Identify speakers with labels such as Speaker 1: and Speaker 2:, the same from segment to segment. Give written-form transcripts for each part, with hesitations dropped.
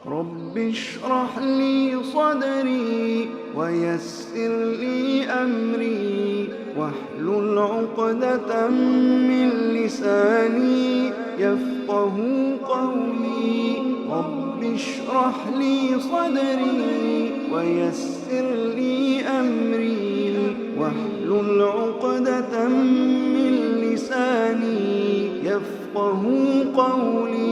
Speaker 1: رب اشرح لي صدري ويسر لي أمري واحلل عقدة من لساني يفقه قولي رب اشرح لي صدري ويسر لي أمري واحلل عقدة من لساني يفقه قولي.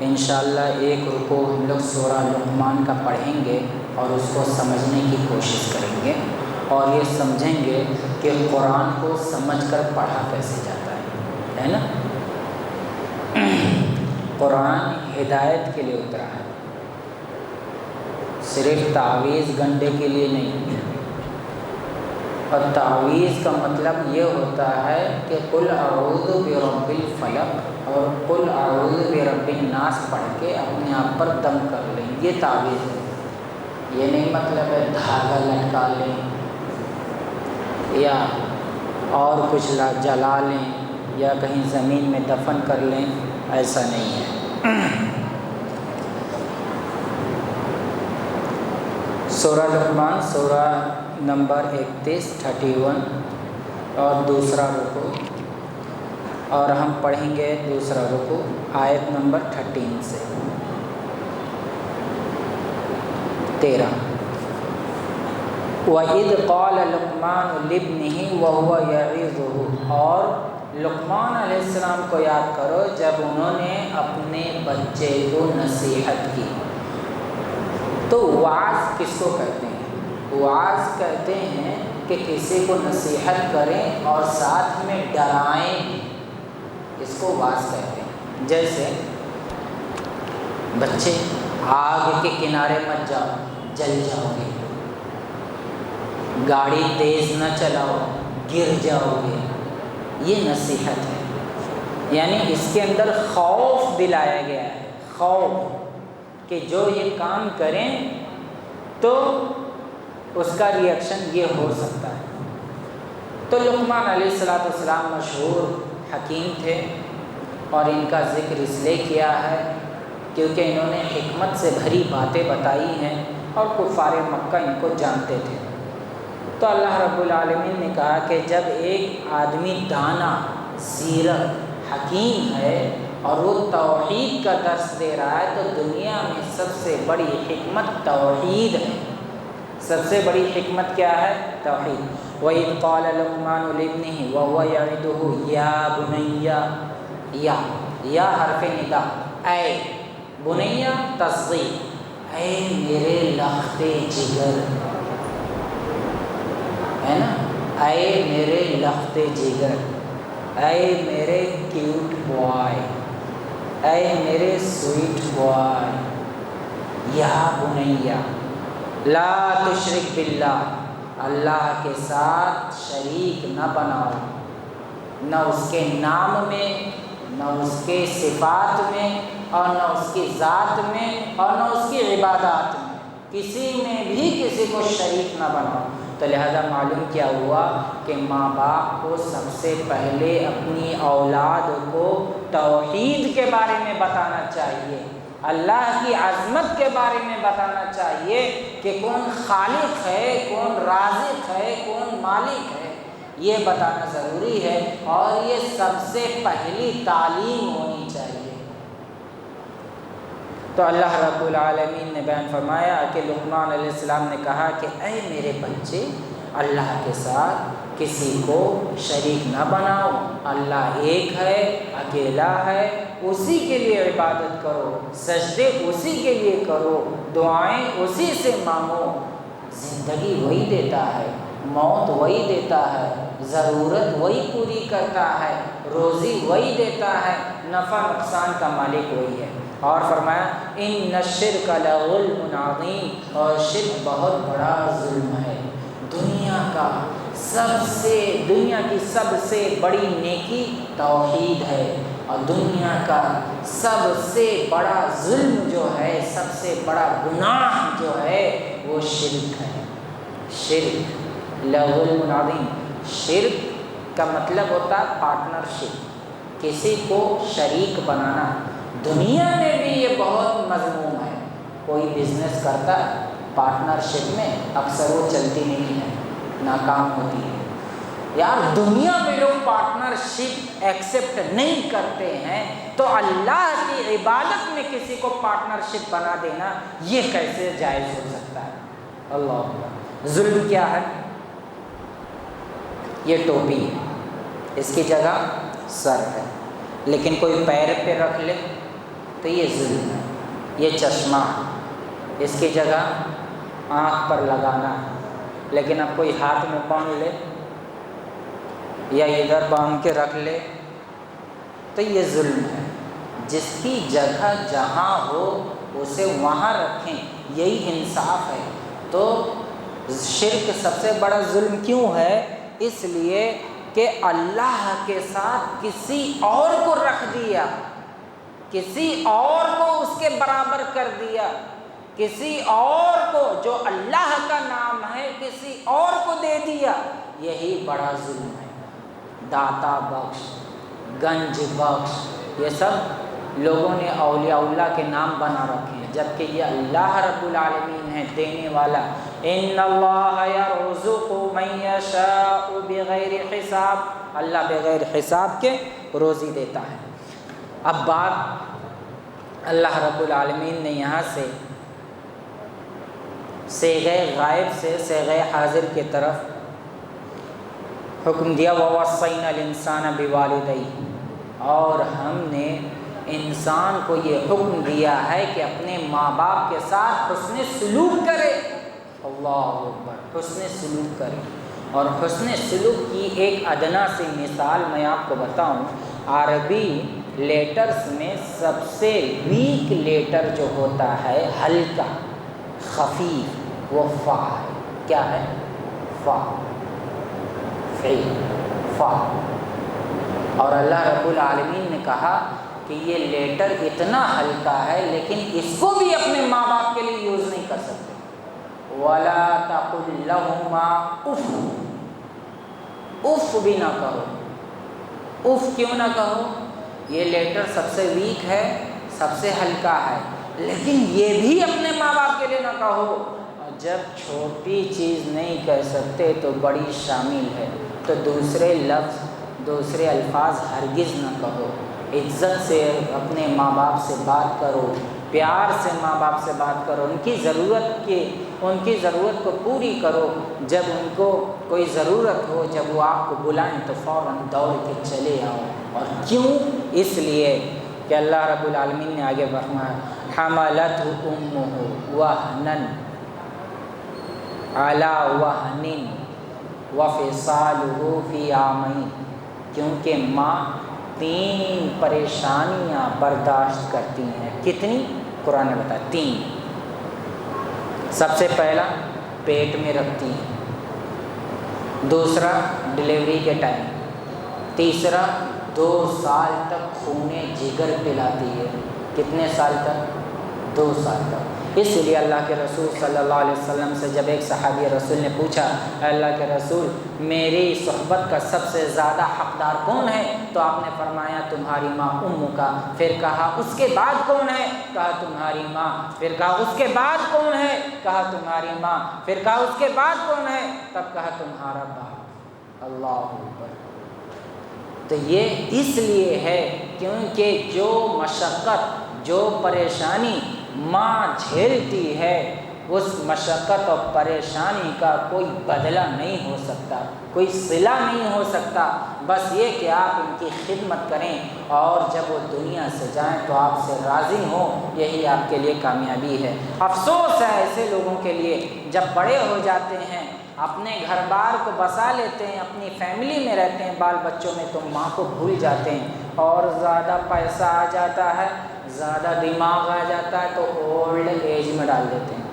Speaker 2: انشاءاللہ ایک رکوع ہم لوگ سورہ لقمان کا پڑھیں گے اور اس کو سمجھنے کی کوشش کریں گے اور یہ سمجھیں گے کہ قرآن کو سمجھ کر پڑھا کیسے جاتا ہے نا. قرآن ہدایت کے لیے اترا ہے، صرف تعویذ گنڈے کے لیے نہیں. اور تعویذ کا مطلب یہ ہوتا ہے کہ قل اعوذ برب الفلق اور قل اعوذ برب الناس پڑھ کے اپنے آپ پر دم کر لیں، یہ تعویذ ہے. یہ نہیں مطلب ہے دھاگا لٹکا لیں یا اور کچھ جلا لیں یا کہیں زمین میں دفن کر لیں، ایسا نہیں ہے. سورہ لقمان سورہ نمبر 31 اور دوسرا رکوع، اور ہم پڑھیں گے دوسرا رکوع آیت نمبر 13 سے 13. وَإِذْ قَالَ لُقْمَانُ لِابْنِهِ وَهُوَ يَعِظُهُ، اور لقمان علیہ السلام کو یاد کرو جب انہوں نے اپنے بچے کو نصیحت کی. تو وعظ کس کو کہتے ہیں؟ وعظ کہتے ہیں کہ کسی کو نصیحت کریں اور ساتھ میں ڈرائیں، اس کو وعظ کہتے ہیں. جیسے بچے آگ کے کنارے مت جاؤ، جل جاؤ گے، گاڑی تیز نہ چلاؤ، گر جاؤ گے، یہ نصیحت ہے. یعنی اس کے اندر خوف دلایا گیا ہے، خوف کہ جو یہ کام کریں تو اس کا ریئیکشن یہ ہو سکتا ہے. تو لقمان علیہ السلام مشہور حکیم تھے اور ان کا ذکر اس لیے کیا ہے کیونکہ انہوں نے حکمت سے بھری باتیں بتائی ہیں اور کفار مکہ ان کو جانتے تھے. تو اللہ رب العالمین نے کہا کہ جب ایک آدمی دانا، سیرت، حکیم ہے اور وہ توحید کا درس دے رہا ہے تو دنیا میں سب سے بڑی حکمت توحید ہے. سب سے بڑی حکمت کیا ہے؟ توحید. وَإِذْ قَالَ لُقْمَانُ لِابْنِهِ وَهُوَ يَعِظُهُ يَا بُنَيَّ، یا حرف ندا، اے بنیہ تصغیر، اے میرے لخت جگر، ہے نا، اے میرے لخت جگر، اے میرے کیوٹ بوائے، اے میرے سویٹ بوائے، یا بنیہ لا تشرک باللہ، اللہ کے ساتھ شریک نہ بناؤ، نہ اس کے نام میں، نہ اس کے صفات میں، اور نہ اس کی ذات میں، اور نہ اس کی عبادات میں، کسی میں بھی کسی کو شریک نہ بناؤ. تو لہذا معلوم کیا ہوا کہ ماں باپ کو سب سے پہلے اپنی اولاد کو توحید کے بارے میں بتانا چاہیے، اللہ کی عظمت کے بارے میں بتانا چاہیے کہ کون خالق ہے، کون رازق ہے، کون مالک ہے، یہ بتانا ضروری ہے اور یہ سب سے پہلی تعلیم ہونی چاہیے. تو اللہ رب العالمین نے بیان فرمایا کہ لقمان علیہ السلام نے کہا کہ اے میرے بچے، اللہ کے ساتھ کسی کو شریک نہ بناؤ، اللہ ایک ہے، اکیلا ہے، اسی کے لیے عبادت کرو، سجدے اسی کے لیے کرو، دعائیں اسی سے مانگو. زندگی وہی دیتا ہے، موت وہی دیتا ہے، ضرورت وہی پوری کرتا ہے، روزی وہی دیتا ہے، نفع نقصان کا مالک وہی ہے. اور فرمایا ان الشرک لظلم عظیم، اور شرک بہت بڑا ظلم ہے. دنیا کی سب سے بڑی نیکی توحید ہے اور دنیا کا سب سے بڑا ظلم جو ہے، سب سے بڑا گناہ جو ہے وہ شرک ہے. شرک لظلم عظیم، شرک کا مطلب ہوتا ہے پارٹنرشپ، کسی کو شریک بنانا دنیا میں بھی یہ بہت مذموم ہے۔ کوئی بزنس کرتا ہے پارٹنرشپ میں، اکثر وہ چلتی نہیں ہے، ناکام ہوتی ہے۔ یار دنیا میں لوگ پارٹنرشپ ایکسیپٹ نہیں کرتے ہیں، تو اللہ کی عبادت میں کسی کو پارٹنرشپ بنا دینا یہ کیسے جائز ہو سکتا ہے؟ اللہ اکبر۔ ظلم کیا ہے؟ یہ ٹوپی ہے، اس کی جگہ سر ہے، لیکن کوئی پیر پہ رکھ لے تو یہ ظلم ہے۔ یہ چشمہ، اس کی جگہ آنکھ پر لگانا ہے، لیکن اب کوئی ہاتھ میں باندھ لے یا ادھر باندھ کے رکھ لے تو یہ ظلم ہے۔ جس کی جگہ جہاں ہو اسے وہاں رکھیں، یہی انصاف ہے۔ تو شرک سب سے بڑا ظلم کیوں ہے؟ اس لیے کہ اللہ کے ساتھ کسی اور کو رکھ دیا، کسی اور کو اس کے برابر کر دیا، کسی اور کو جو اللہ کا نام ہے کسی اور کو دے دیا، یہی بڑا ظلم ہے۔ داتا بخش، گنج بخش، یہ سب لوگوں نے اولیاء اللہ کے نام بنا رکھے ہیں، جبکہ یہ اللہ رب العالمین ہے دینے والا۔ ان اللہ یرزق من یشاء بغیر حساب، اللہ بغیر حساب کے روزی دیتا ہے۔ اب بات اللہ رب العالمین نے یہاں سے صیغہ غائب سے صیغہ حاضر کی طرف حکم دیا، وَوَصَّيْنَا الْإِنسَانَ بِوَالِدَيْهِ، اور ہم نے انسان کو یہ حکم دیا ہے کہ اپنے ماں باپ کے ساتھ حسن سلوک کرے۔ اللہ اکبر، حسن سلوک کرے۔ اور حسن سلوک کی ایک ادنا سی مثال میں آپ کو بتاؤں، عربی لیٹرز میں سب سے ویک لیٹر جو ہوتا ہے، ہلکا خفیف، وہ فا ہے۔ کیا ہے؟ فا، فا۔ اور اللہ رب العالمین نے کہا کہ یہ لیٹر اتنا ہلکا ہے لیکن اس کو بھی اپنے ماں باپ کے لیے یوز نہیں کر سکتے۔ وَلَا تَقُلْ لَهُمَا اُف، اف بھی نہ کہو۔ اف کیوں نہ کہو؟ یہ لیٹر سب سے ویک ہے، سب سے ہلکا ہے، لیکن یہ بھی اپنے ماں باپ کے لیے نہ کہو۔ جب چھوٹی چیز نہیں کہہ سکتے تو بڑی شامل ہے، تو دوسرے لفظ، دوسرے الفاظ ہرگز نہ کہو۔ عزت سے اپنے ماں باپ سے بات کرو، پیار سے ماں باپ سے بات کرو، ان کی ضرورت کو پوری کرو۔ جب ان کو کوئی ضرورت ہو، جب وہ آپ کو بلائیں تو فوراً دوڑ کے چلے آؤ۔ اور کیوں؟ اس لیے کہ اللہ رب العالمین نے آگے فرمایا، حملتہ امہ وہنا علی وہن وفصالہ فی عامین، کیونکہ ماں 3 پریشانیاں برداشت کرتی ہیں۔ کتنی؟ قرآن نے بتایا 3۔ سب سے پہلا پیٹ میں رکھتی ہیں، دوسرا ڈلیوری کے ٹائم، تیسرا 2 سال تک خون جگر پلاتی ہے۔ کتنے سال تک؟ 2 سال تک۔ اس لیے اللہ کے رسول صلی اللہ علیہ وسلم سے جب ایک صحابی رسول نے پوچھا، اے اللہ کے رسول میری صحبت کا سب سے زیادہ حقدار کون ہے؟ تو آپ نے فرمایا تمہاری ماں امّ کا۔ پھر کہا اس کے بعد کون ہے؟ کہا تمہاری ماں۔ پھر کہا اس کے بعد کون ہے؟ کہا تمہاری ماں۔ پھر کہا اس کے بعد کون ہے؟ تب کہا تمہارا باپ۔ اللہ اکبر۔ تو یہ اس لیے ہے کیونکہ جو مشقت، جو پریشانی ماں جھیلتی ہے، اس مشقت اور پریشانی کا کوئی بدلہ نہیں ہو سکتا، کوئی صلہ نہیں ہو سکتا۔ بس یہ کہ آپ ان کی خدمت کریں اور جب وہ دنیا سے جائیں تو آپ سے راضی ہوں، یہی آپ کے لیے کامیابی ہے۔ افسوس ہے ایسے لوگوں کے لیے جب بڑے ہو جاتے ہیں، اپنے گھر بار کو بسا لیتے ہیں، اپنی فیملی میں رہتے ہیں، بال بچوں میں، تو ماں کو بھول جاتے ہیں، اور زیادہ پیسہ آ جاتا ہے، زیادہ دماغ آ جاتا ہے تو اولڈ ایج میں ڈال دیتے ہیں،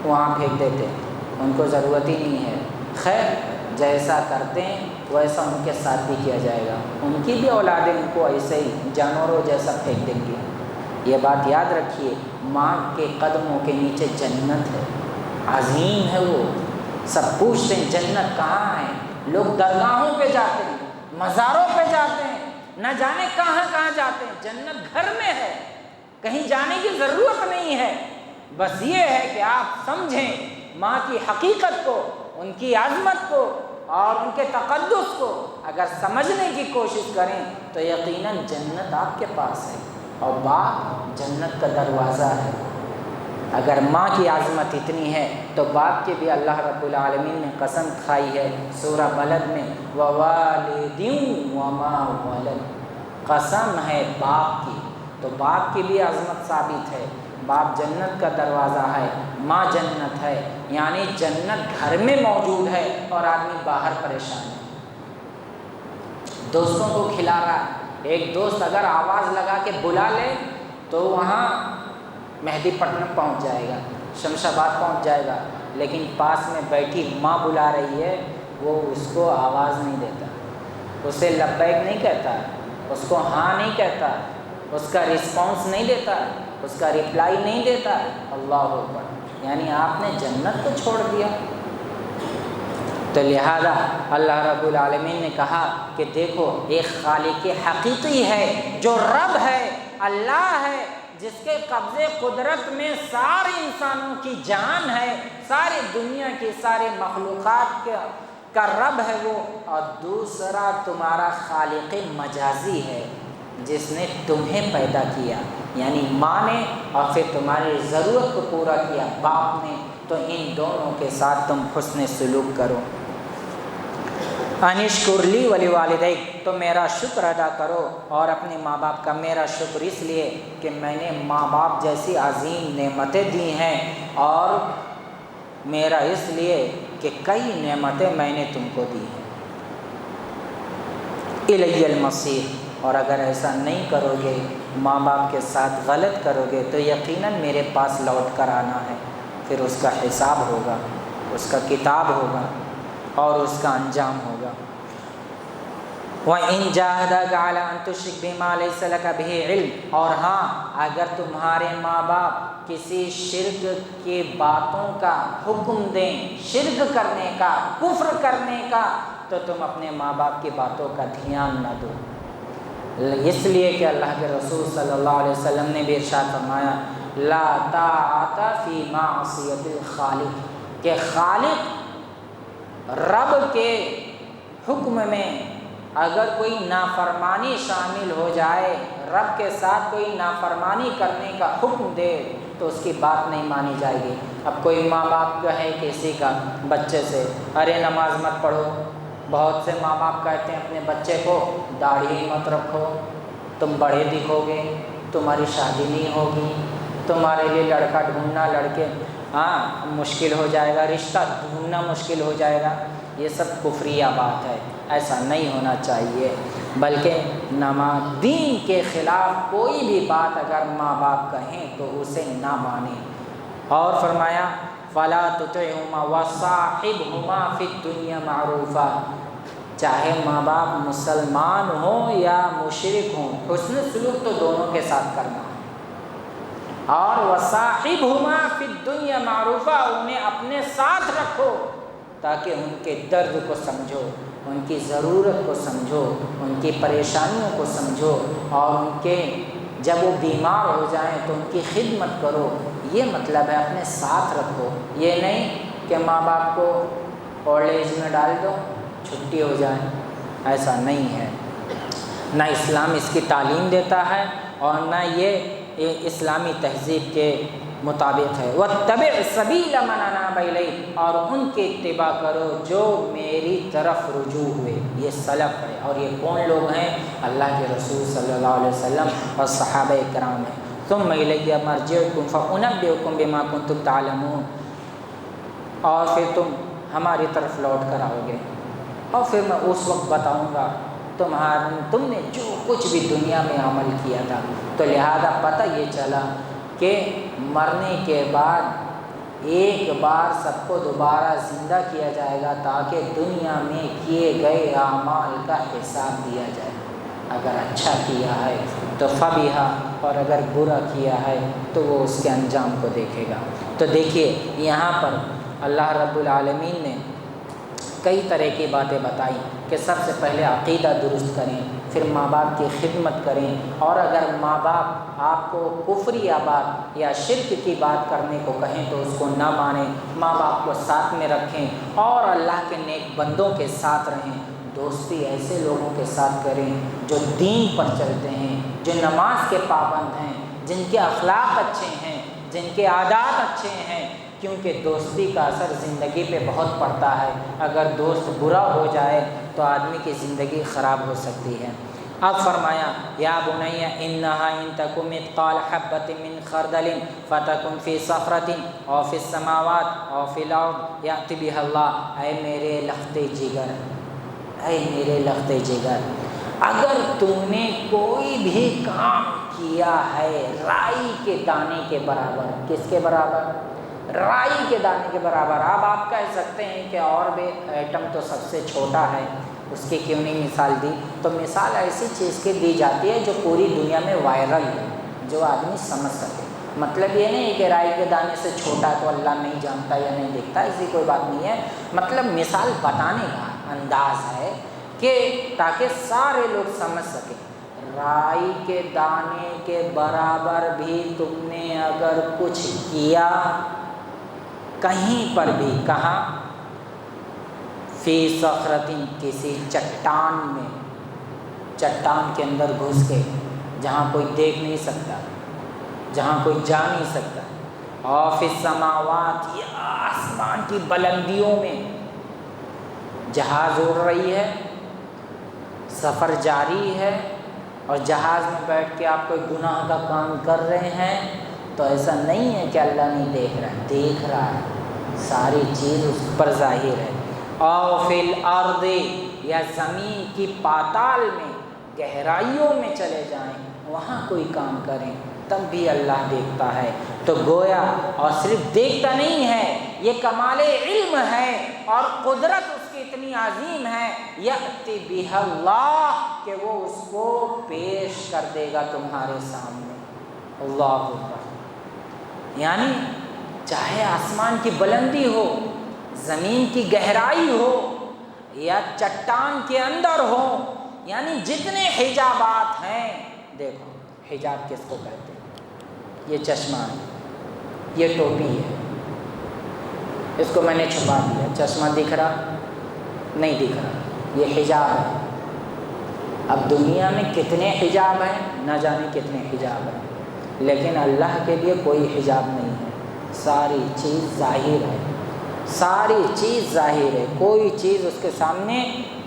Speaker 2: وہاں پھینک دیتے ہیں، ان کو ضرورت ہی نہیں ہے۔ خیر جیسا کرتے ہیں ویسا ان کے ساتھ بھی کیا جائے گا، ان کی بھی اولادیں ان کو ایسے ہی جانوروں جیسا پھینک دیں گے۔ یہ بات یاد رکھیے، ماں کے قدموں کے نیچے جنت ہے، عظیم ہے وہ۔ سب پوچھتے ہیں جنت کہاں ہے؟ لوگ درگاہوں پہ جاتے ہیں، مزاروں پہ جاتے ہیں، نہ جانے کہاں کہاں جاتے ہیں، جنت گھر میں ہے، کہیں جانے کی ضرورت نہیں ہے۔ بس یہ ہے کہ آپ سمجھیں ماں کی حقیقت کو، ان کی عظمت کو اور ان کے تقدس کو اگر سمجھنے کی کوشش کریں تو یقیناً جنت آپ کے پاس ہے، اور باپ جنت کا دروازہ ہے۔ اگر ماں کی عظمت اتنی ہے تو باپ کی بھی اللہ رب العالمین نے قسم کھائی ہے سورہ بلد میں، ووالد وما ولد، قسم ہے باپ کی، تو باپ کی بھی عظمت ثابت ہے۔ باپ جنت کا دروازہ ہے، ماں جنت ہے، یعنی جنت گھر میں موجود ہے اور آدمی باہر پریشان ہے، دوستوں کو کھلا رہا ہے۔ ایک دوست اگر آواز لگا کے بلا لے تو وہاں مہدی پٹنم پہنچ جائے گا، شمس آباد پہنچ جائے گا، لیکن پاس میں بیٹھی ماں بلا رہی ہے، وہ اس کو آواز نہیں دیتا، اسے لبیک نہیں کہتا، اس کو ہاں نہیں کہتا، اس کا رسپانس نہیں دیتا، اس کا ریپلائی نہیں دیتا۔ اللہ اکبر، یعنی آپ نے جنت کو چھوڑ دیا۔ تو لہذا اللہ رب العالمین نے کہا کہ دیکھو ایک خالق حقیقی ہے جو رب ہے، اللہ ہے، جس کے قبضے قدرت میں سارے انسانوں کی جان ہے، ساری دنیا کی ساری مخلوقات کا رب ہے وہ، اور دوسرا تمہارا خالق مجازی ہے جس نے تمہیں پیدا کیا، یعنی ماں نے، اور پھر تمہاری ضرورت کو پورا کیا باپ نے، تو ان دونوں کے ساتھ تم حسن سلوک کرو۔ انشکر لی ولی والدیک، تو میرا شکر ادا کرو اور اپنے ماں باپ کا۔ میرا شکر اس لیے کہ میں نے ماں باپ جیسی عظیم نعمتیں دی ہیں، اور میرا اس لیے کہ کئی نعمتیں میں نے تم کو دی ہیں۔ الی المصیر، اور اگر ایسا نہیں کرو گے، ماں باپ کے ساتھ غلط کرو گے تو یقیناً میرے پاس لوٹ کر آنا ہے، پھر اس کا حساب ہوگا، اس کا کتاب ہوگا اور اس کا انجام ہوگا۔ وَإِن جَاهَدَاكَ عَلَىٰ أَن تُشْرِكَ بِمَا لَيْسَ لَكَ بِهِ عِلْمٌ، اور ہاں اگر تمہارے ماں باپ کسی شرک کی باتوں کا حکم دیں، شرک کرنے کا، کفر کرنے کا، تو تم اپنے ماں باپ کی باتوں کا دھیان نہ دو، اس لیے کہ اللہ کے رسول صلی اللہ علیہ وسلم نے بھی ارشاد فرمایا لا طاعت فی معصیت الخالق، کہ خالق رب کے حکم میں اگر کوئی نافرمانی شامل ہو جائے، رب کے ساتھ کوئی نافرمانی کرنے کا حکم دے تو اس کی بات نہیں مانی جائے گی۔ اب کوئی ماں باپ کہے کسی کا بچے سے ارے نماز مت پڑھو، بہت سے ماں باپ کہتے ہیں اپنے بچے کو داڑھی مت رکھو، تم بڑے دکھو گے، تمہاری شادی نہیں ہوگی، تمہارے لیے لڑکا ڈھونڈنا، لڑکے مشکل ہو جائے گا، رشتہ ڈھونڈنا مشکل ہو جائے گا۔ یہ سب کفریہ بات ہے، ایسا نہیں ہونا چاہیے، بلکہ دین کے خلاف کوئی بھی بات اگر ماں باپ کہیں تو اسے نہ مانیں۔ اور فرمایا فلا تطعهما وصاحبهما فی الدنیا معروفا، چاہے ماں باپ مسلمان ہوں یا مشرک ہوں، حسن سلوک تو دونوں کے ساتھ کرنا ہے۔ اور وصاحبهما فی الدنیا معروفا، انہیں اپنے ساتھ رکھو تاکہ ان کے درد کو سمجھو، ان کی ضرورت کو سمجھو، ان کی پریشانیوں کو سمجھو، اور ان کے جب وہ بیمار ہو جائیں تو ان کی خدمت کرو۔ یہ مطلب ہے اپنے ساتھ رکھو، یہ نہیں کہ ماں باپ کو اولڈ ایج میں ڈال دو چھٹی ہو جائے، ایسا نہیں ہے، نہ اسلام اس کی تعلیم دیتا ہے اور نہ یہ اسلامی تہذیب کے مطابق ہے۔ وَاتَّبِعْ سَبِيلَ مَنْ أَنَابَ إِلَيَّ، اور ان کی اتباع کرو جو میری طرف رجوع ہوئے۔ یہ سلف ہے، اور یہ کون لوگ ہیں؟ اللہ کے رسول صلی اللہ علیہ وسلم اور صحابہ کرام ہیں۔ ثُمَّ إِلَيَّ مَرْجِعُكُمْ فَأُنَبِّئُكُمْ بِمَا كُنتُمْ تَعْلَمُونَ، اور پھر تم ہماری طرف لوٹ کر آؤ گے، اور پھر میں اس وقت بتاؤں گا تم نے جو کچھ بھی دنیا میں عمل کیا تھا۔ تو لہذا پتہ یہ چلا کہ مرنے کے بعد ایک بار سب کو دوبارہ زندہ کیا جائے گا تاکہ دنیا میں کیے گئے اعمال کا حساب دیا جائے، اگر اچھا کیا ہے تو فبیہا، اور اگر برا کیا ہے تو وہ اس کے انجام کو دیکھے گا۔ تو دیکھیے یہاں پر اللہ رب العالمین نے کئی طرح کی باتیں بتائی کہ سب سے پہلے عقیدہ درست کریں، پھر ماں باپ کی خدمت کریں، اور اگر ماں باپ آپ کو کفری یا بات یا شرک کی بات کرنے کو کہیں تو اس کو نہ مانیں، ماں باپ کو ساتھ میں رکھیں اور اللہ کے نیک بندوں کے ساتھ رہیں۔ دوستی ایسے لوگوں کے ساتھ کریں جو دین پر چلتے ہیں، جو نماز کے پابند ہیں، جن کے اخلاق اچھے ہیں، جن کے عادات اچھے ہیں، کیونکہ دوستی کا اثر زندگی پہ بہت پڑتا ہے۔ اگر دوست برا ہو جائے تو آدمی کی زندگی خراب ہو سکتی ہے۔ اب فرمایا یا بنی انہا ان تک مثقال حبۃ من خردل فتکن فی صخرۃ او فی السماوات او فی الارض یأت بها اللہ۔ اے میرے لختے جگر، اے میرے لختے جگر، اگر تم نے کوئی بھی کام کیا ہے رائی کے دانے کے برابر، کس کے برابر؟ رائی کے دانے کے برابر۔ اب آپ کہہ سکتے ہیں کہ اور بھی ایٹم تو سب سے چھوٹا ہے، اس کی کیوں نہیں مثال دی؟ تو مثال ایسی چیز کی دی جاتی ہے جو پوری دنیا میں وائرل ہے، جو آدمی سمجھ سکے۔ مطلب یہ نہیں کہ رائی کے دانے سے چھوٹا تو اللہ نہیں جانتا یا نہیں دیکھتا، ایسی کوئی بات نہیں ہے۔ مطلب مثال بتانے کا انداز ہے کہ تاکہ سارے لوگ سمجھ سکیں۔ رائی کے دانے کے برابر بھی تم نے اگر کچھ کیا کہیں پر بھی، کہاں؟ فی صخرۃ، کسی چٹان میں، چٹان کے اندر گھس کے جہاں کوئی دیکھ نہیں سکتا، جہاں کوئی جا نہیں سکتا، اور فی السماوات، یا آسمان کی بلندیوں میں جہاز اڑ رہی ہے، سفر جاری ہے، اور جہاز میں بیٹھ کے آپ کوئی گناہ کا کام کر رہے ہیں تو ایسا نہیں ہے کہ اللہ نہیں دیکھ رہا ہے، دیکھ رہا ہے، ساری چیز اس پر ظاہر ہے۔ او فی الارض، یا زمین کی پاتال میں گہرائیوں میں چلے جائیں، وہاں کوئی کام کریں تب بھی اللہ دیکھتا ہے۔ تو گویا اور صرف دیکھتا نہیں ہے، یہ کمال علم ہے اور قدرت اس کی اتنی عظیم ہے، یأتی بها اللہ، کہ وہ اس کو پیش کر دے گا تمہارے سامنے۔ اللہ اکبر۔ یعنی چاہے آسمان کی بلندی ہو، زمین کی گہرائی ہو، یا چٹان کے اندر ہو، یعنی جتنے حجابات ہیں، دیکھو حجاب کس کو کہتے ہیں؟ یہ چشمہ ہے، یہ ٹوپی ہے، اس کو میں نے چھپا دیا، چشمہ دکھ رہا نہیں دکھ رہا، یہ حجاب ہے۔ اب دنیا میں کتنے حجاب ہیں، نہ جانے کتنے حجاب ہیں، لیکن اللہ کے لیے کوئی حجاب نہیں ہے، ساری چیز ظاہر ہے، ساری چیز ظاہر ہے، کوئی چیز اس کے سامنے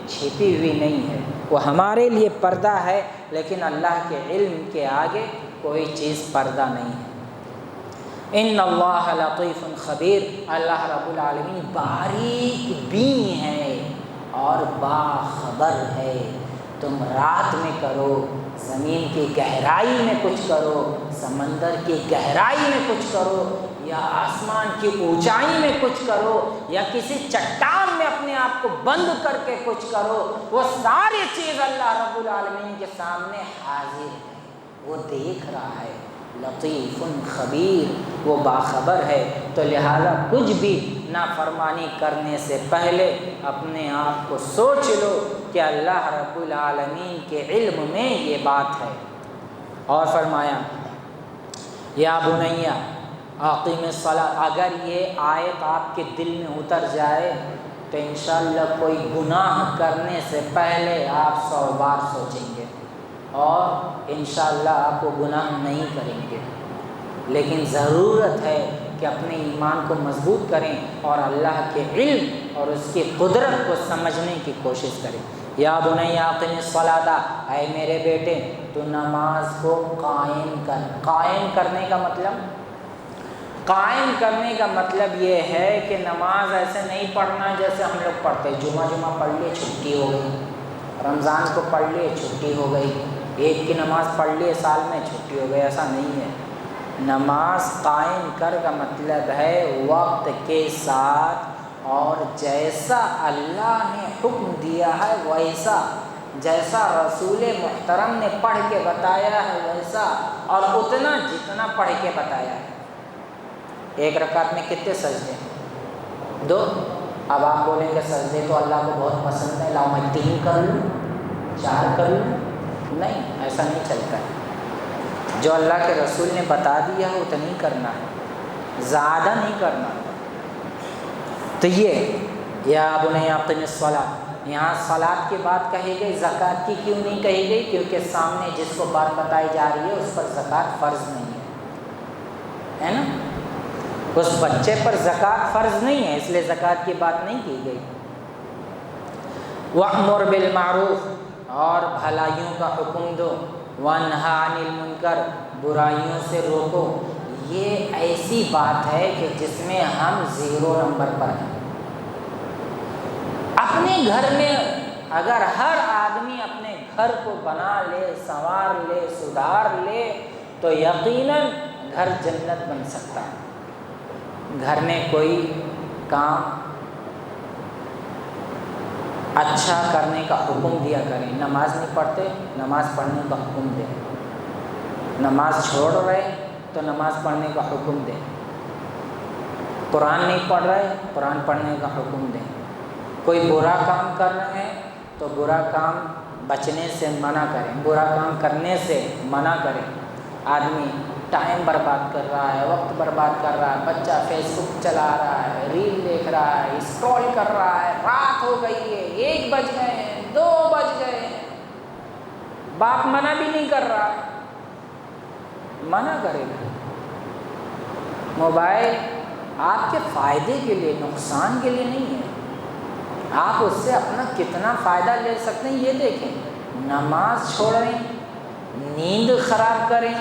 Speaker 2: چھپی ہوئی نہیں ہے۔ وہ ہمارے لیے پردہ ہے، لیکن اللہ کے علم کے آگے کوئی چیز پردہ نہیں ہے۔ ان اللہ لطیف خبیر، اللہ رب العالمین باریک بین ہے اور باخبر ہے۔ تم رات میں کرو، زمین کی گہرائی میں کچھ کرو، سمندر کی گہرائی میں کچھ کرو، یا آسمان کی اونچائی میں کچھ کرو، یا کسی چٹان میں اپنے آپ کو بند کر کے کچھ کرو، وہ ساری چیز اللہ رب العالمین کے سامنے حاضر ہے، وہ دیکھ رہا ہے۔ لطیف خبیر، وہ باخبر ہے۔ تو لہذا کچھ بھی نافرمانی کرنے سے پہلے اپنے آپ کو سوچ لو کہ اللہ رب العالمین کے علم میں یہ بات ہے۔ اور فرمایا یا بنیا اقیم الصلاۃ، اگر یہ آیت آپ کے دل میں اتر جائے تو انشاءاللہ کوئی گناہ کرنے سے پہلے آپ 100 بار سوچیں گے، اور انشاءاللہ آپ وہ گناہ نہیں کریں گے۔ لیکن ضرورت ہے کہ اپنے ایمان کو مضبوط کریں اور اللہ کے علم اور اس کی قدرت کو سمجھنے کی کوشش کریں۔ یا بنی اقیم الصلاۃ، اے میرے بیٹے تو نماز کو قائم کر۔ قائم کرنے کا مطلب، قائم کرنے کا مطلب یہ ہے کہ نماز ایسے نہیں پڑھنا جیسے ہم لوگ پڑھتے، جمعہ پڑھ لیے چھٹی ہو گئی، رمضان کو پڑھ لیے چھٹی ہو گئی، عید کی نماز پڑھ لیے سال میں چھٹی ہو گئی، ایسا نہیں ہے۔ نماز قائم کر کا مطلب ہے وقت کے ساتھ، اور جیسا اللہ نے حکم دیا ہے ویسا، جیسا رسول محترم نے پڑھ کے بتایا ہے ویسا، اور اتنا جتنا پڑھ کے بتایا ہے۔ ایک رکعت میں کتنے سجدے؟ 2۔ اب آپ بولیں گے سجدے تو اللہ کو بہت پسند ہے، لاؤ میں 3 کر لوں، 4 کر لوں، نہیں، ایسا نہیں چلتا ہے۔ جو اللہ کے رسول نے بتا دیا ہے اتنا ہی کرنا ہے، زیادہ نہیں کرنا۔ تو یہ یا بنی اقم الصلاۃ، یہاں صلاۃ کی بات کہی گئی، زکوٰۃ کی کیوں نہیں کہی گئی؟ کیونکہ سامنے جس کو بات بتائی جا رہی ہے اس پر زکوٰۃ فرض نہیں ہے نا، اس بچے پر زکوٰۃ فرض نہیں ہے، اس لیے زکوٰۃ کی بات نہیں کی گئی۔ وَأْمُرْ بِالْمَعْرُوفِ، اور بھلائیوں کا حکم دو، وَانْہَ عَنِ الْمُنْکَرِ، برائیوں سے روکو۔ یہ ایسی بات ہے کہ جس میں ہم 0 نمبر پر ہیں۔ اپنے گھر میں اگر ہر آدمی اپنے گھر کو بنا لے، سنوار لے، سدھار لے تو یقیناً گھر جنت بن سکتا ہے۔ گھر میں کوئی کام اچھا کرنے کا حکم دیا کریں۔ نماز نہیں پڑھتے، نماز پڑھنے کا حکم دیں۔ نماز چھوڑ رہے تو نماز پڑھنے کا حکم دیں۔ قرآن نہیں پڑھ رہے، قرآن پڑھنے کا حکم دیں۔ کوئی برا کام کر رہے ہیں تو برا کام بچنے سے منع کریں، برا کام کرنے سے منع کریں۔ آدمی ٹائم برباد کر رہا ہے، وقت برباد کر رہا ہے، بچہ فیس بک چلا رہا ہے، ریل دیکھ رہا ہے، اسکرول کر رہا ہے، رات ہو گئی ہے، 1 بج گئے ہیں، 2 بج گئے ہیں، باپ منع بھی نہیں کر رہا، منع کرے گا۔ موبائل آپ کے فائدے کے لیے، نقصان کے لیے نہیں ہے۔ آپ اس سے اپنا کتنا فائدہ لے سکتے ہیں یہ دیکھیں۔ نماز چھوڑیں، نیند خراب کریں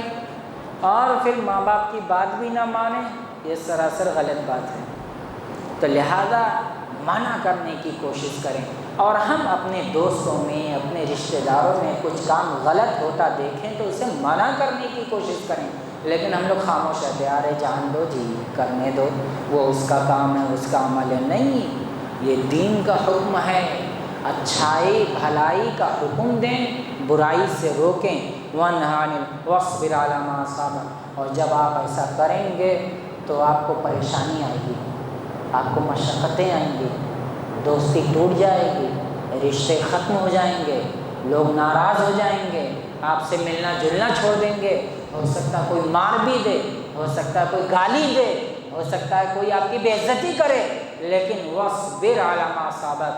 Speaker 2: اور پھر ماں باپ کی بات بھی نہ مانیں، یہ سراسر غلط بات ہے۔ تو لہذا منع کرنے کی کوشش کریں، اور ہم اپنے دوستوں میں، اپنے رشتہ داروں میں کچھ کام غلط ہوتا دیکھیں تو اسے منع کرنے کی کوشش کریں، لیکن ہم لوگ خاموش رہتے، ارے جان دو جی، کرنے دو، وہ اس کا کام ہے، اس کا عمل ہے۔ نہیں، یہ دین کا حکم ہے، اچھائی بھلائی کا حکم دیں، برائی سے روکیں۔ وَاصْبِرْ عَلَىٰ مَا أَصَابَكَ، اور جب آپ ایسا کریں گے تو آپ کو پریشانی آئے گی، آپ کو مشقتیں آئیں گی، دوستی ٹوٹ جائے گی، رشتے ختم ہو جائیں گے، لوگ ناراض ہو جائیں گے، آپ سے ملنا جلنا چھوڑ دیں گے، ہو سکتا ہے کوئی مار بھی دے، ہو سکتا ہے کوئی گالی دے، ہو سکتا ہے کوئی آپ کی بے عزتی کرے، لیکن وَاصْبِرْ عَلَىٰ مَا أَصَابَكَ،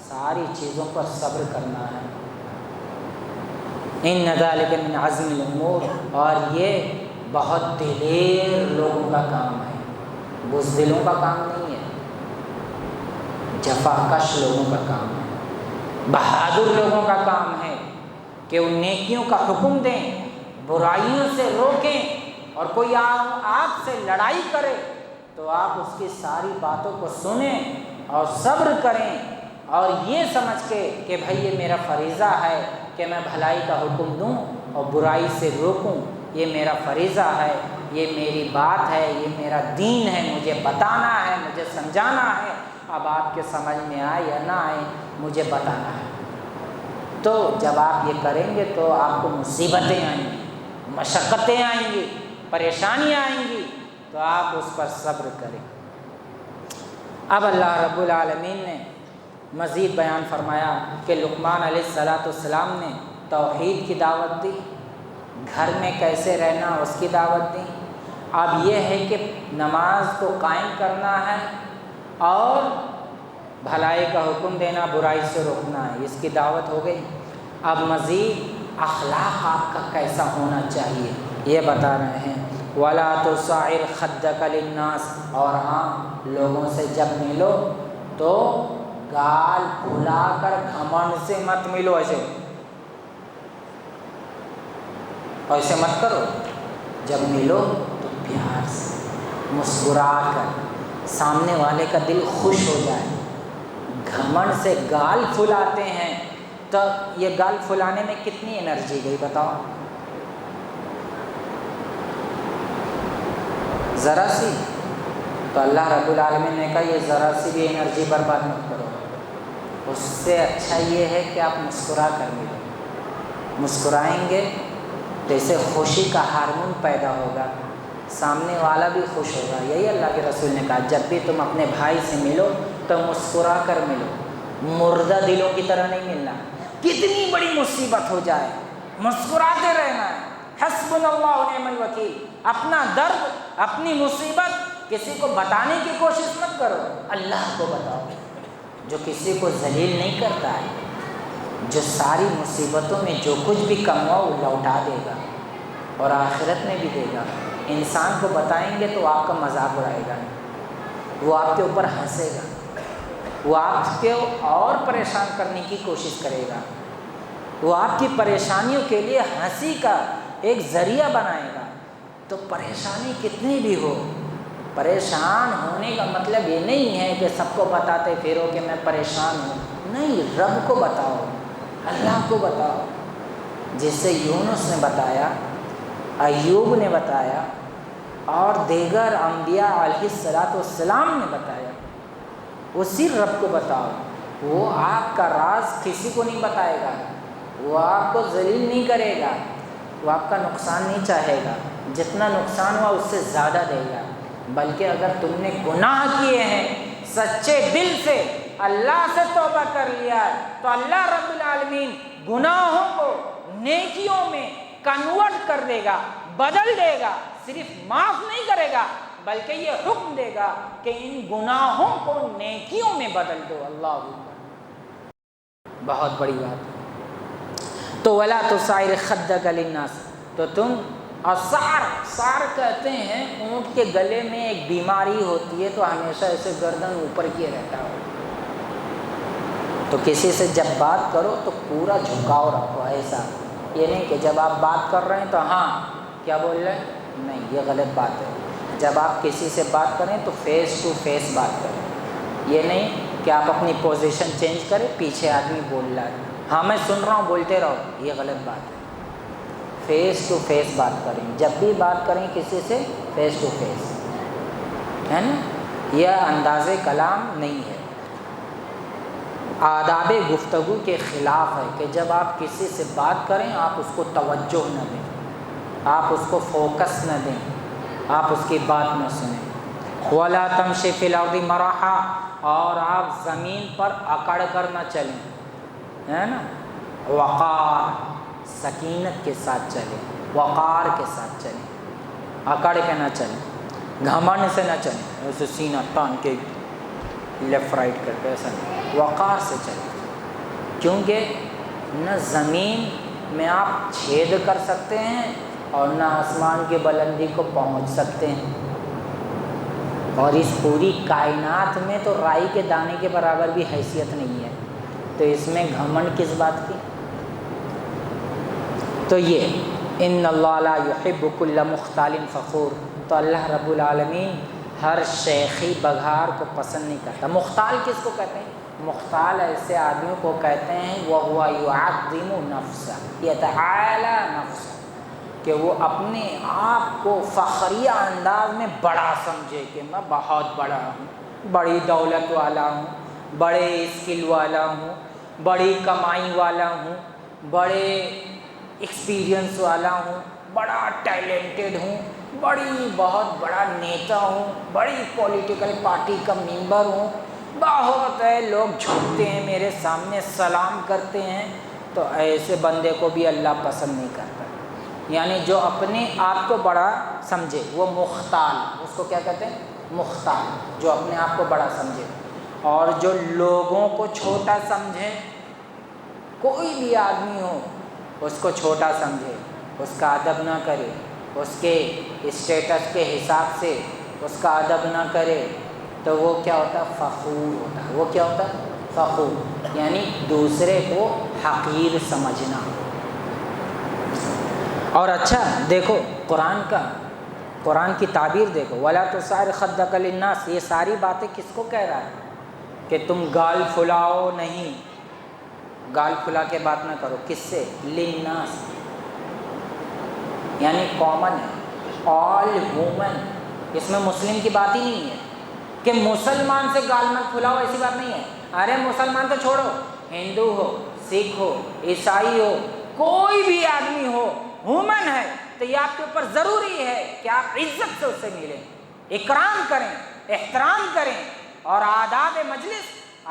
Speaker 2: ساری چیزوں پر صبر کرنا ہے۔ إِنَّ ذَلِكَ مِنْ عَزْمِ الْأُمُورِ، اور یہ بہت دلیر لوگوں کا کام ہے، بزدلوں کا کام نہیں ہے، جفا کش لوگوں کا کام ہے، بہادر لوگوں کا کام ہے کہ وہ نیکیوں کا حکم دیں، برائیوں سے روکیں، اور کوئی آپ سے لڑائی کرے تو آپ اس کی ساری باتوں کو سنیں اور صبر کریں، اور یہ سمجھ کے کہ بھائی یہ میرا فریضہ ہے کہ میں بھلائی کا حکم دوں اور برائی سے روکوں، یہ میرا فریضہ ہے، یہ میری بات ہے، یہ میرا دین ہے، مجھے بتانا ہے، مجھے سمجھانا ہے، اب آپ کے سمجھ میں آئے یا نہ آئے مجھے بتانا ہے۔ تو جب آپ یہ کریں گے تو آپ کو مصیبتیں آئیں گی، مشقتیں آئیں گی، پریشانیاں آئیں گی، تو آپ اس پر صبر کریں۔ اب اللہ رب العالمین نے مزید بیان فرمایا کہ لقمان علیہ السلام نے توحید کی دعوت دی، گھر میں کیسے رہنا اس کی دعوت دی۔ اب یہ ہے کہ نماز کو قائم کرنا ہے اور بھلائی کا حکم دینا، برائی سے روکنا ہے، اس کی دعوت ہو گئی۔ اب مزید اخلاق آپ کا کیسا ہونا چاہیے یہ بتا رہے ہیں۔ وَلَا تُصَعِّرْ خَدَّكَ لِلنَّاسِ، اور ہاں لوگوں سے جب ملو تو گال پھلا کر گھمنڈ سے مت ملو، ایسے مت کرو، جب ملو تو پیار سے مسکرا کر سامنے والے کا دل خوش ہو جائے۔ گھمنڈ سے گال پھلاتے ہیں تو یہ گال پھلانے میں کتنی انرجی گئی بتاؤ، ذرا سی۔ تو اللہ رب العالمین نے کہا یہ ذرا سی بھی انرجی برباد مت کرو، اس سے اچھا یہ ہے کہ آپ مسکرا کر ملو، مسکرائیں گے تو اسے خوشی کا ہارمون پیدا ہوگا، سامنے والا بھی خوش ہوگا۔ یہی اللہ کے رسول نے کہا جب بھی تم اپنے بھائی سے ملو تو مسکرا کر ملو، مردہ دلوں کی طرح نہیں ملنا۔ کتنی بڑی مصیبت ہو جائے، مسکراتے رہنا ہے. حسبنا اللہ و نعم الوکیل. اپنا درد، اپنی مصیبت کسی کو بتانے کی کوشش مت کرو، اللہ کو بتاؤ جو کسی کو ذلیل نہیں کرتا ہے، جو ساری مصیبتوں میں جو کچھ بھی کماؤ وہ لوٹا دے گا اور آخرت میں بھی دے گا. انسان کو بتائیں گے تو آپ کا مذاق اڑائے گا، وہ آپ کے اوپر ہنسے گا، وہ آپ کو اور پریشان کرنے کی کوشش کرے گا، وہ آپ کی پریشانیوں کے لیے ہنسی کا ایک ذریعہ بنائے گا. تو پریشانی کتنی بھی ہو، پریشان ہونے کا مطلب یہ نہیں ہے کہ سب کو بتاتے پھرو کہ میں پریشان ہوں. نہیں، رب کو بتاؤ، اللہ کو بتاؤ. جس سے یونس نے بتایا، ایوب نے بتایا اور دیگر انبیاء علیہ السلام نے بتایا، اسی رب کو بتاؤ. وہ آپ کا راز کسی کو نہیں بتائے گا، وہ آپ کو ذلیل نہیں کرے گا، وہ آپ کا نقصان نہیں چاہے گا. جتنا نقصان ہوا اس سے زیادہ دے گا. بلکہ اگر تم نے گناہ کیے ہیں، سچے دل سے اللہ سے توبہ کر لیا ہے، تو اللہ رب العالمین گناہوں کو نیکیوں میں کنورٹ کر دے گا، بدل دے گا. صرف معاف نہیں کرے گا بلکہ یہ حکم دے گا کہ ان گناہوں کو نیکیوں میں بدل دو. اللہ اکبر، بہت بڑی بات. تو ولا تصعر خدک للناس، تو تم، اور سار کہتے ہیں اونٹ کے گلے میں ایک بیماری ہوتی ہے تو ہمیشہ ایسے گردن اوپر کیے رہتا ہو. تو کسی سے جب بات کرو تو پورا جھکاؤ رکھو. ایسا یہ نہیں کہ جب آپ بات کر رہے ہیں تو ہاں کیا بول رہے ہیں، نہیں، یہ غلط بات ہے. جب آپ کسی سے بات کریں تو فیس ٹو فیس بات کریں. یہ نہیں کہ آپ اپنی پوزیشن چینج کریں، پیچھے آدمی بول رہا ہے، ہاں میں سن رہا ہوں بولتے رہو، یہ غلط بات ہے. فیس ٹو فیس بات کریں. جب بھی بات کریں کسی سے فیس ٹو فیس، ہے نا. یہ انداز کلام نہیں ہے، آداب گفتگو کے خلاف ہے کہ جب آپ کسی سے بات کریں آپ اس کو توجہ نہ دیں، آپ اس کو فوکس نہ دیں، آپ اس کی بات نہ سنیں. وَلَا تَمْشِ فِي الْأَرْضِ مَرَحًا، اور آپ زمین پر اکڑ کر نہ چلیں، ہے نا. وقار، سکینت کے ساتھ چلیں، وقار کے ساتھ چلیں، اکڑ کے نہ چلیں، گھمنڈ سے نہ چلیں، ایسے سینہ تان کے لیفٹ رائٹ کر کے، ایسا نہیں. وقار سے چلیں، کیونکہ نہ زمین میں آپ چھید کر سکتے ہیں اور نہ آسمان کی بلندی کو پہنچ سکتے ہیں. اور اس پوری کائنات میں تو رائی کے دانے کے برابر بھی حیثیت نہیں ہے، تو اس میں گھمنڈ کس بات کی. تو یہ ان اللہ لا یحب کل مختال فخور، تو اللہ رب العالمین ہر شیخی بگھار کو پسند نہیں کرتا. مختال کس کو کہتے ہیں؟ مختال ایسے آدمیوں کو کہتے ہیں وَهُوَ يُعَظِّمُ نَفْسَهُ يَتَعَالَى نَفْسَهُ، کہ وہ اپنے آپ کو فخریہ انداز میں بڑا سمجھے کہ میں بہت بڑا ہوں، بڑی دولت والا ہوں، بڑے اسکل والا ہوں، بڑی کمائی والا ہوں، بڑے ایکسپیرینس والا ہوں، بڑا ٹیلنٹڈ ہوں، بہت بڑا نیتا ہوں، بڑی پولیٹیکل پارٹی کا ممبر ہوں، بہت ہے، لوگ جھکتے ہیں میرے سامنے، سلام کرتے ہیں. تو ایسے بندے کو بھی اللہ پسند نہیں کرتا. یعنی جو اپنے آپ کو بڑا سمجھے وہ مختال، اس کو کیا کہتے ہیں؟ مختال، جو اپنے آپ کو بڑا سمجھے. اور جو لوگوں کو چھوٹا سمجھے، کوئی بھی آدمی ہو اس کو چھوٹا سمجھے، اس کا ادب نہ کرے، اس کے اسٹیٹس کے حساب سے اس کا ادب نہ کرے، تو وہ کیا ہوتا ہے؟ فخور ہوتا ہے. وہ کیا ہوتا ہے؟ فخور، یعنی دوسرے کو حقیر سمجھنا. اور اچھا دیکھو قرآن کی تعبیر دیکھو، وَلَا تُصَعِّرْ خَدَّكَ لِلنَّاسِ، یہ ساری باتیں کس کو کہہ رہا ہے؟ کہ تم گال پھلاؤ نہیں، گال پھلا کے بات نہ کرو. کس سے؟ للناس، یعنی کامن ہے، آل ہیومن. اس میں مسلم کی بات ہی نہیں ہے کہ مسلمان سے گال مت پھلاؤ، ایسی بات نہیں ہے. ارے مسلمان تو چھوڑو، ہندو ہو، سکھ ہو، عیسائی ہو، کوئی بھی آدمی ہو، ہیومن ہے، تو یہ آپ کے اوپر ضروری ہے کہ آپ عزت سے اس سے ملیں، اکرام کریں، احترام کریں. اور آداب مجلس،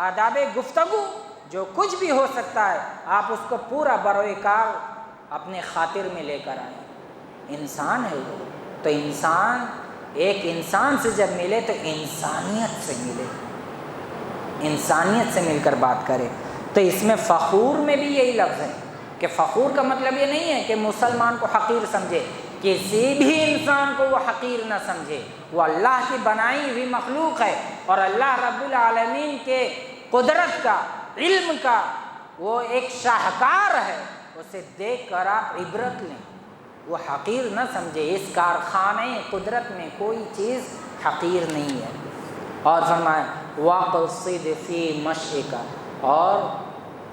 Speaker 2: آداب گفتگو، جو کچھ بھی ہو سکتا ہے آپ اس کو پورا بروئکار اپنے خاطر میں لے کر آئیں۔ انسان ہے وہ، تو انسان ایک انسان سے جب ملے تو انسانیت سے ملے، انسانیت سے مل کر بات کرے۔ تو اس میں فخور میں بھی یہی لفظ ہے کہ فخور کا مطلب یہ نہیں ہے کہ مسلمان کو حقیر سمجھے، کسی بھی انسان کو وہ حقیر نہ سمجھے، وہ اللہ کی بنائی ہوئی مخلوق ہے، اور اللہ رب العالمین کے قدرت کا، علم کا وہ ایک شاہکار ہے، اسے دیکھ کر آپ عبرت لیں، وہ حقیر نہ سمجھے۔ اس کارخانے قدرت میں کوئی چیز حقیر نہیں ہے۔ اور فرمایا وَاقْصِدْ فِي مَشْئِكَ، اور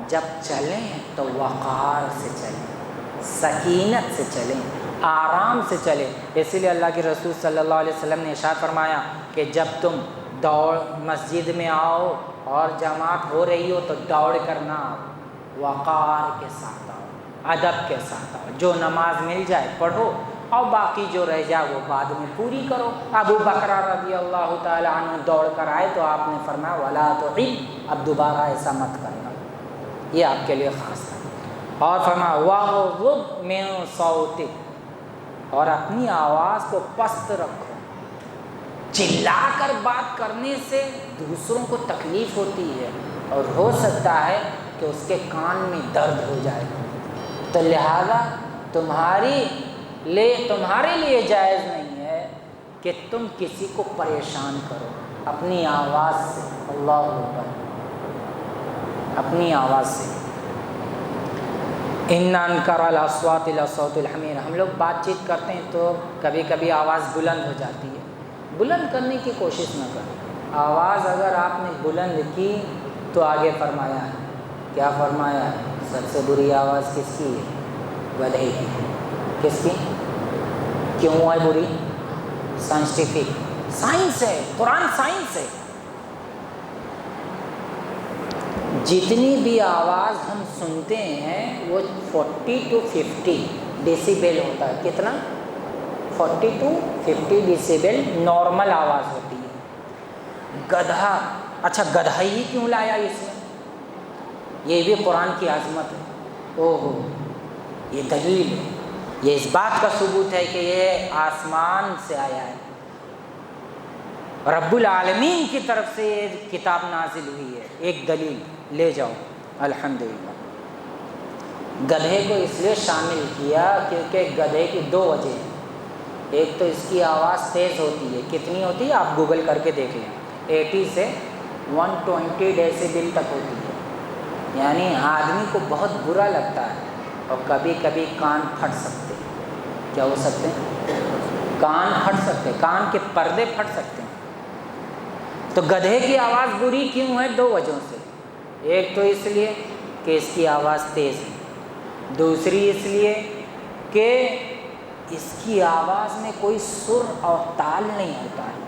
Speaker 2: جب چلیں تو وقار سے چلیں، سکینت سے چلیں، آرام سے چلیں۔ اسی لیے اللہ کے رسول صلی اللہ علیہ وسلم نے ارشاد فرمایا کہ جب تم مسجد میں آؤ اور جماعت ہو رہی ہو تو دوڑ کر نہ آؤ، وقار کے ساتھ آؤ، ادب کے ساتھ آؤ، جو نماز مل جائے پڑھو، اور باقی جو رہ جائے وہ بعد میں پوری کرو۔ ابو بکر رضی اللہ تعالی عنہ دوڑ کر آئے تو آپ نے فرمایا ولا تعد، اب دوبارہ ایسا مت کرنا، یہ آپ کے لیے خاص تھا۔ اور فرمایا واغضض من صوتک، اور اپنی آواز کو پست رکھو۔ چلا کر بات کرنے سے دوسروں کو تکلیف ہوتی ہے، اور ہو سکتا ہے کہ اس کے کان میں درد ہو جائے، تو لہذا تمہارے لیے جائز نہیں ہے کہ تم کسی کو پریشان کرو اپنی آواز سے۔ اللہ اکبر، اپنی آواز سے۔ ان انکر الاصوات لصوت الحمیر، ہم لوگ بات چیت کرتے ہیں تو کبھی کبھی آواز بلند ہو جاتی ہے، بلند کرنے کی کوشش نہ کریں۔ آواز اگر آپ نے بلند کی تو آگے فرمایا ہے، کیا فرمایا ہے؟ سب سے بری آواز کس کی ہے؟ گدھے کی۔ کس کی؟ کیوں ہے بری؟ سائنسٹیفک، سائنس ہے، قرآن سائنس ہے۔ جتنی بھی آواز ہم سنتے ہیں وہ 40 to 50 ڈیسیبل ہوتا ہے۔ کتنا؟ 40 to 50 ڈیسیبل نارمل آواز ہوتی ہے۔ گدھا، اچھا گدھا ہی کیوں لایا اس میں؟ یہ بھی قرآن کی عظمت ہے۔ اوہو، یہ دلیل ہے، یہ اس بات کا ثبوت ہے کہ یہ آسمان سے آیا ہے، رب العالمین کی طرف سے یہ کتاب نازل ہوئی ہے۔ ایک دلیل لے جاؤ، الحمدللہ۔ گدھے کو اس لیے شامل کیا کیونکہ گدھے کی دو وجہ ہیں۔ ایک تو اس کی آواز تیز ہوتی ہے، کتنی ہوتی ہے آپ گوگل کر کے دیکھ لیں، 80 سے 120 ڈیسیبل تک ہوتی ہے، یعنی آدمی کو بہت برا لگتا ہے، اور کبھی کبھی کان پھٹ سکتے ہیں۔ کیا ہو سکتے ہیں؟ کان پھٹ سکتے ہیں، کان کے پردے پھٹ سکتے ہیں۔ تو گدھے کی آواز بری کیوں ہے؟ دو وجہوں سے۔ ایک تو اس لیے کہ اس کی آواز تیز ہے، دوسری اس لیے کہ اس کی آواز میں کوئی سر اور تال نہیں ہوتا ہے،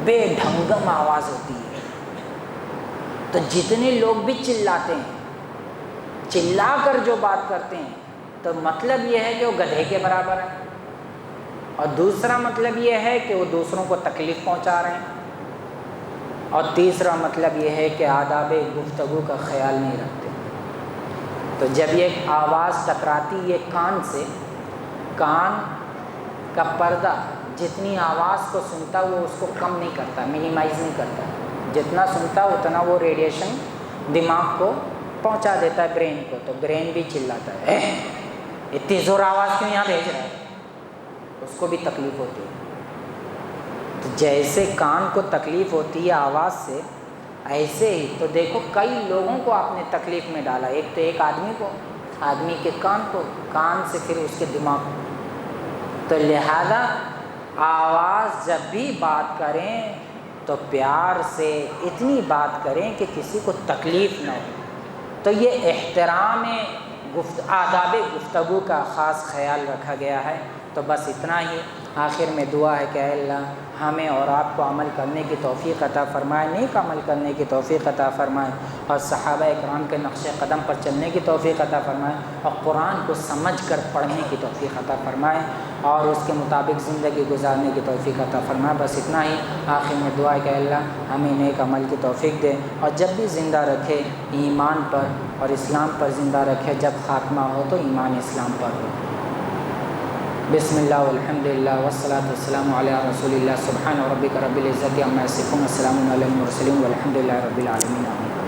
Speaker 2: بے ڈھنگم آواز ہوتی ہے۔ تو جتنے لوگ بھی چلاتے ہیں، چلا کر جو بات کرتے ہیں، تو مطلب یہ ہے کہ وہ گدھے کے برابر ہے، اور دوسرا مطلب یہ ہے کہ وہ دوسروں کو تکلیف پہنچا رہے ہیں، اور تیسرا مطلب یہ ہے کہ آداب گفتگو کا خیال نہیں رکھتے۔ تو جب یہ آواز ٹکراتی ہے کان سے، کان کا پردہ جتنی آواز کو سنتا وہ اس کو کم نہیں کرتا، منیمائز نہیں کرتا، جتنا سنتا اتنا وہ ریڈیشن دماغ کو پہنچا دیتا ہے، برین کو، تو برین بھی چلاتا ہے، اتنی زور آواز کیوں یہاں بھیج رہا ہے، اس کو بھی تکلیف ہوتی ہے۔ تو جیسے کان کو تکلیف ہوتی ہے آواز سے، ایسے ہی تو دیکھو کئی لوگوں کو آپ نے تکلیف میں ڈالا، ایک تو ایک آدمی کو، آدمی کے کان کو، کان سے پھر اس کے دماغ کو۔ تو لہذا آواز جب بھی بات کریں تو پیار سے اتنی بات کریں کہ کسی کو تکلیف نہ ہو۔ تو یہ احترام آداب گفتگو کا خاص خیال رکھا گیا ہے۔ تو بس اتنا ہی۔ آخر میں دعا ہے کہ اے اللہ ہمیں اور آپ کو عمل کرنے کی توفیق عطا فرمائے، نیک عمل کرنے کی توفیق عطا فرمائے، اور صحابہ اکرام کے نقش قدم پر چلنے کی توفیق عطا فرمائے، اور قرآن کو سمجھ کر پڑھنے کی توفیق عطا فرمائے، اور اس کے مطابق زندگی گزارنے کی توفیق عطا فرمائے۔ بس اتنا ہی، آخر میں دعا ہے کہ اللہ ہمیں نیک عمل کی توفیق دے، اور جب بھی زندہ رکھے ایمان پر اور اسلام پر زندہ رکھے، جب خاتمہ ہو تو ایمان اسلام پر ہو۔ بسم اللہ والحمد للہ والصلاۃ والسلام علی رسول اللہ۔ سبحان ربک رب العزت عما یصفون، السلام علی المرسلین والحمد للہ رب العالمین، آمین۔